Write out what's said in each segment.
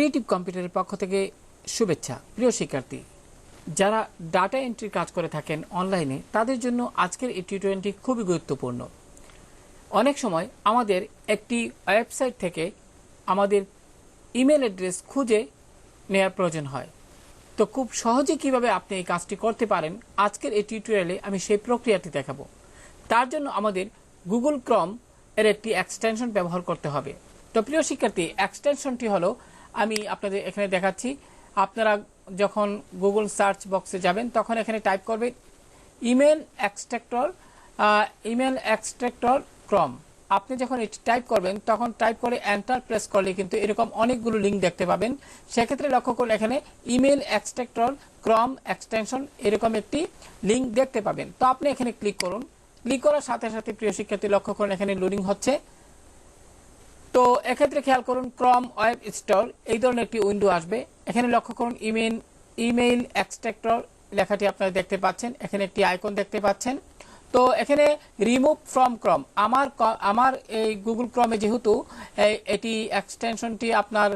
Creative কম্পিউটারের পক্ষ থেকে শুভেচ্ছা। প্রিয় শিক্ষার্থী, যারা ডাটা এন্ট্রি কাজ করে থাকেন অনলাইনে, তাদের জন্য আজকের এই টিউটোরিয়ালটি খুবই গুরুত্বপূর্ণ। অনেক সময় আমাদের একটি ওয়েবসাইট থেকে আমাদের ইমেল অ্যাড্রেস খুঁজে নেওয়ার প্রয়োজন হয়। তো খুব সহজে কিভাবে আপনি এই কাজটি করতে পারেন, আজকের এই টিউটোরিয়ালে আমি সেই প্রক্রিয়াটি দেখাবো। তার জন্য আমাদের গুগল ক্রোম এর একটি এক্সটেনশন ব্যবহার করতে হবে। তো প্রিয় শিক্ষার্থী, এক্সটেনশনটি হলো, আমি আপনাদের এখানে দেখাচ্ছি। আপনারা যখন গুগল সার্চ বক্সে যাবেন তখন এখানে টাইপ করবেন ইমেল এক্সট্রাক্টর ক্রোম। আপনি যখন এটি টাইপ করবেন তখন টাইপ করে এন্টার প্রেস করলে কিন্তু এরকম অনেকগুলো লিঙ্ক দেখতে পাবেন। সেক্ষেত্রে লক্ষ্য করলে এখানে ইমেল এক্সট্রাক্টর ক্রোম এক্সটেনশন এরকম একটি লিঙ্ক দেখতে পাবেন। তো আপনি এখানে ক্লিক করুন। ক্লিক করার সাথে সাথে প্রিয় শিক্ষার্থী লক্ষ্য করুন এখানে লোডিং হচ্ছে। তো এক্ষেত্রে খেয়াল করুন ক্রোম ওয়েব স্টোর এই ধরনের একটি উইন্ডো আসবে। এখানে লক্ষ্য করুন ইমেইল এক্সট্রাক্টর লেখাটি আপনারা দেখতে পাচ্ছেন। এখানে একটি আইকন দেখতে পাচ্ছেন। তো এখানে রিমুভ ফ্রম ক্রোম, আমার এই গুগল ক্রোমে যেহেতু এটি এক্সটেনশনটি আপনার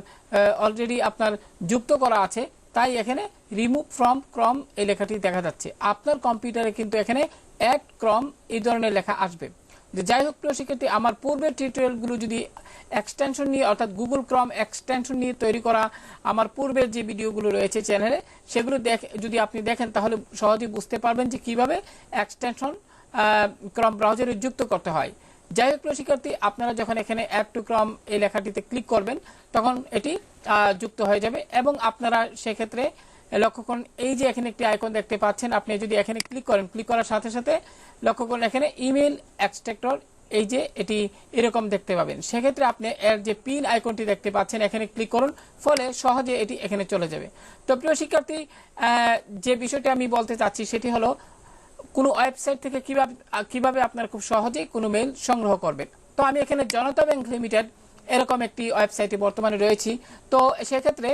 অলরেডি আপনার যুক্ত করা আছে, তাই এখানে রিমুভ ফ্রম ক্রোম এই লেখাটি দেখা যাচ্ছে। আপনার কম্পিউটারে কিন্তু এখানে অ্যাড ক্রোম এই ধরনের লেখা আসবে। যাই হোক প্রিয় শিক্ষার্থী, আমার পূর্বের টিউটোরিয়ালগুলো যদি এক্সটেনশন নিয়ে অর্থাৎ গুগল ক্রোম এক্সটেনশন নিয়ে তৈরি করা আমার পূর্বের যে ভিডিওগুলো রয়েছে চ্যানেলে, সেগুলো যদি আপনি দেখেন তাহলে সহজেই বুঝতে পারবেন যে কিভাবে এক্সটেনশন ক্রোম ব্রাউজারে যুক্ত করতে হয়। যাই হোক প্রিয় শিক্ষার্থী, আপনারা যখন এখানে অ্যাড টু ক্রোম এই লেখাটিতে ক্লিক করবেন তখন এটি যুক্ত হয়ে যাবে এবং আপনারা সেক্ষেত্রে লক্ষ্য করুন এই যে এখানে একটি আইকন দেখতে পাচ্ছেন। আপনি যদি এখানে ক্লিক করেন, ক্লিক করার সাথে সাথে লক্ষ্য করুন এখানে ইমেল এক্সট্রাক্টর এই যে এটি এরকম দেখতে পাবেন। সেক্ষেত্রে আপনি এর যে পিন আইকনটি দেখতে পাচ্ছেন এখানে ক্লিক করুন, ফলে সহজে এটি এখানে চলে যাবে। তো প্রিয় শিক্ষার্থী, যে বিষয়টি আমি বলতে চাচ্ছি সেটি হলো কোনো ওয়েবসাইট থেকে কিভাবে আপনারা খুব সহজেই কোনো মেইল সংগ্রহ করবেন। তো আমি এখানে জনতা ব্যাংক লিমিটেড এরকম একটি ওয়েবসাইটে বর্তমানে রয়েছি। তো সেক্ষেত্রে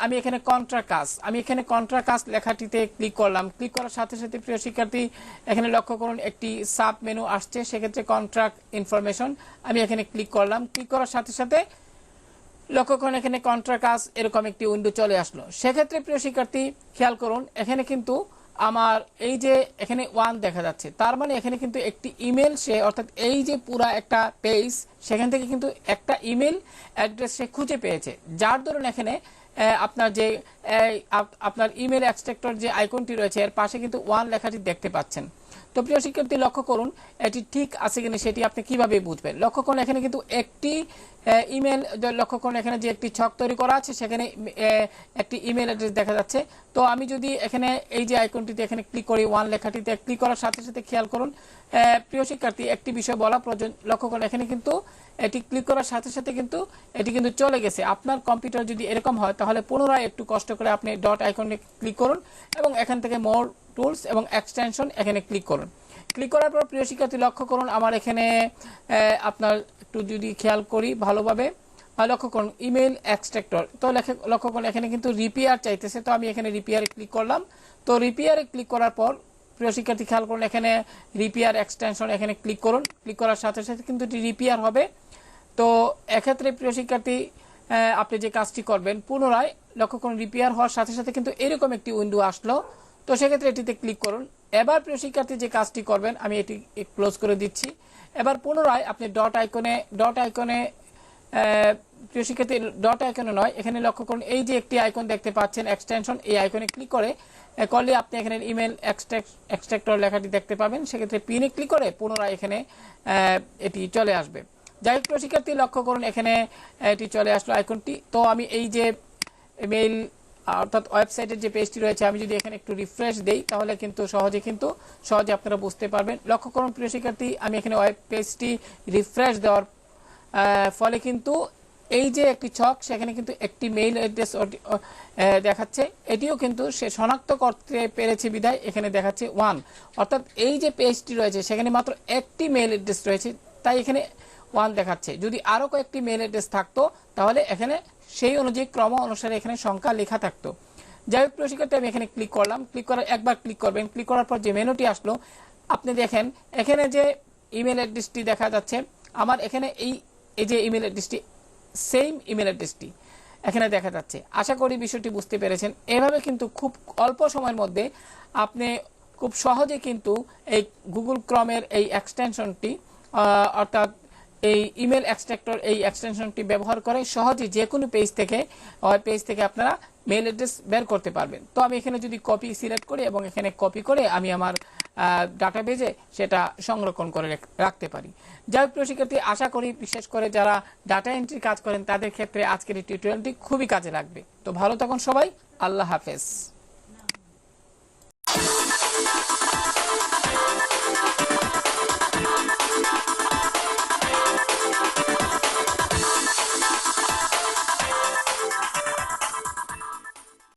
আমি এখানে কন্ট্রা কাজ লেখাটিতে ক্লিক করলাম। ক্লিক করার সাথে সাথে প্রিয় শিক্ষার্থী এখানে লক্ষ্য করুন একটি সাব মেনু আসছে। সেক্ষেত্রে কন্ট্রাক্ট ইনফরমেশন আমি এখানে ক্লিক করলাম। ক্লিক করার সাথে সাথে লক্ষ্য করুন এখানে কন্ট্রা কাজ এরকম একটি উইন্ডো চলে আসলো। সেক্ষেত্রে প্রিয় শিক্ষার্থী খেয়াল করুন এখানে কিন্তু আমার এই যে এখানে 1 দেখা যাচ্ছে, তার মানে এখানে কিন্তু একটি ইমেল অর্থাৎ এই যে পুরা একটা পেজ, সেখান থেকে কিন্তু একটা ইমেল অ্যাড্রেস সে খুঁজে পেয়েছে, যার দরুন এখানে আপনার ইমেল এক্সট্রাক্টর যে আইকনটি রয়েছে এর পাশে কিন্তু 1 লেখাটি দেখতে পাচ্ছেন। তো প্রিয় শিক্ষার্থী লক্ষ্য করুন এটি ঠিক আছে কিনা সেটি আপনি কিভাবে বুঝবেন। লক্ষ্য করুন এখানে কিন্তু একটি ইমেল, লক্ষ্য করুন এখানে যে একটি ছক তৈরি করা আছে সেখানে একটি ইমেল অ্যাড্রেস দেখা যাচ্ছে। তো আমি যদি এখানে এই যে আইকনটিতে এখানে ক্লিক করি, 1 লেখাটিতে ক্লিক করার সাথে সাথে খেয়াল করুন প্রিয় শিক্ষার্থী একটি বিষয় বলা প্রয়োজন। লক্ষ্য করুন এখানে কিন্তু এটি ক্লিক করার সাথে সাথে কিন্তু এটি কিন্তু চলে গেছে। আপনার কম্পিউটার যদি এরকম হয় তাহলে পুনরায় একটু কষ্ট করে আপনি ডট আইকনে ক্লিক করুন এবং এখান থেকে মোর টুলস এবং এক্সটেনশন এখানে ক্লিক করুন। ক্লিক করার পর প্রিয় শিক্ষার্থী লক্ষ্য করুন আমার এখানে আপনার একটু যদি খেয়াল করি ভালোভাবে, লক্ষ্য করুন ইমেল এক্সট্রাক্টর। তো লক্ষ্য করুন এখানে কিন্তু রিপেয়ার চাইতেছে। তো আমি এখানে রিপেয়ারে ক্লিক করলাম। তো রিপেয়ারে ক্লিক করার পর প্রিয় শিক্ষার্থী খেয়াল করুন এখানে রিপেয়ার এক্সটেনশন এখানে ক্লিক করুন। ক্লিক করার সাথে সাথে কিন্তু এটি রিপেয়ার হবে। তো এক্ষেত্রে প্রিয় শিক্ষার্থী আপনি যে কাজটি করবেন পুনরায় লক্ষ্য করুন রিপেয়ার হওয়ার সাথে সাথে কিন্তু এরকম একটি উইন্ডো আসলো। তো সেক্ষেত্রে এটিতে ক্লিক করুন। এবার প্রিয় শিক্ষার্থী যে কাজটি করবেন আমি এটি ক্লোজ করে দিচ্ছি। এবার পুনরায় আপনি ডট আইকনে প্রিয় শিক্ষার্থী ডট আইকনে নয়, এখানে লক্ষ্য করুন এই যে একটি আইকন দেখতে পাচ্ছেন এক্সটেনশন, এই আইকনে ক্লিক করলে আপনি এখানে ইমেল এক্সট্রাক্টর লেখাটি দেখতে পাবেন। সেক্ষেত্রে পিনে ক্লিক করে পুনরায় এখানে এটি চলে আসবে। যাই হোক প্রিয় শিক্ষার্থী লক্ষ্য করুন এখানে এটি চলে আসলো আইকনটি। তো আমি এই যে মেইল অর্থাৎ ওয়েবসাইটের যে পেজটি রয়েছে আমি যদি এখানে একটু রিফ্রেশ দেই তাহলে কিন্তু সহজে আপনারা বুঝতে পারবেন। লক্ষ্য করুন প্রিয় শিক্ষার্থী আমি এখানে ওয়েব পেজটি রিফ্রেশ দেওয়ার ফলে কিন্তু এই যে একটি ছক সেখানে কিন্তু একটি মেইল অ্যাড্রেস দেখাচ্ছে। এটিও কিন্তু সে শনাক্ত করতে পেরেছে বিধায় এখানে দেখাচ্ছে 1, অর্থাৎ এই যে পেজটি রয়েছে সেখানে মাত্র একটি মেইল অ্যাড্রেস রয়েছে, তাই এখানে 1 দেখাচ্ছে। যদি আরো কয়েকটি মেইল অ্যাড্রেস থাকতো তাহলে এখানে সেই অনুযায়ী ক্রম অনুসারে এখানে সংখ্যা লেখা থাকতো। যাই হোক প্রিয় শিক্ষার্থী আমি এখানে ক্লিক করলাম। ক্লিক করার একবার ক্লিক করবেন। ক্লিক করার পর যে মেনুটি আসলো আপনি দেখেন এখানে যে ইমেল অ্যাড্রেসটি দেখা যাচ্ছে আমার এখানে এই যে ইমেল অ্যাড্রেসটি সেম ইমেল অ্যাড্রেসটি। এখানে দেখা যাচ্ছে। আশা করি বিষয়টি বুঝতে পেরেছেন। এভাবে কিন্তু খুব অল্প সময়ের মধ্যে আপনি খুব সহজে কিন্তু এই গুগল ক্রমের এই এক্সটেনশনটি অর্থাৎ এই ইমেল এক্সট্রাক্টর এই এক্সটেনশনটি ব্যবহার করে সহজে যে কোনো পেজ থেকে আপনারা মেল অ্যাড্রেস বের করতে পারবেন। তো আমি এখানে যদি কপি সিলেক্ট করি এবং এখানে কপি করে আমি আমার ডাটাবেজে সেটা সংরক্ষণ করে রাখতে পারি। যাই হোক প্রিয় শিক্ষার্থী, আশা করি বিশেষ করে যারা ডাটা এন্ট্রি কাজ করেন তাদের ক্ষেত্রে আজকের এই টিউটোরিয়ালটি খুবই কাজে লাগবে। তো ভালো থাকুন সবাই, আল্লাহ হাফেজ।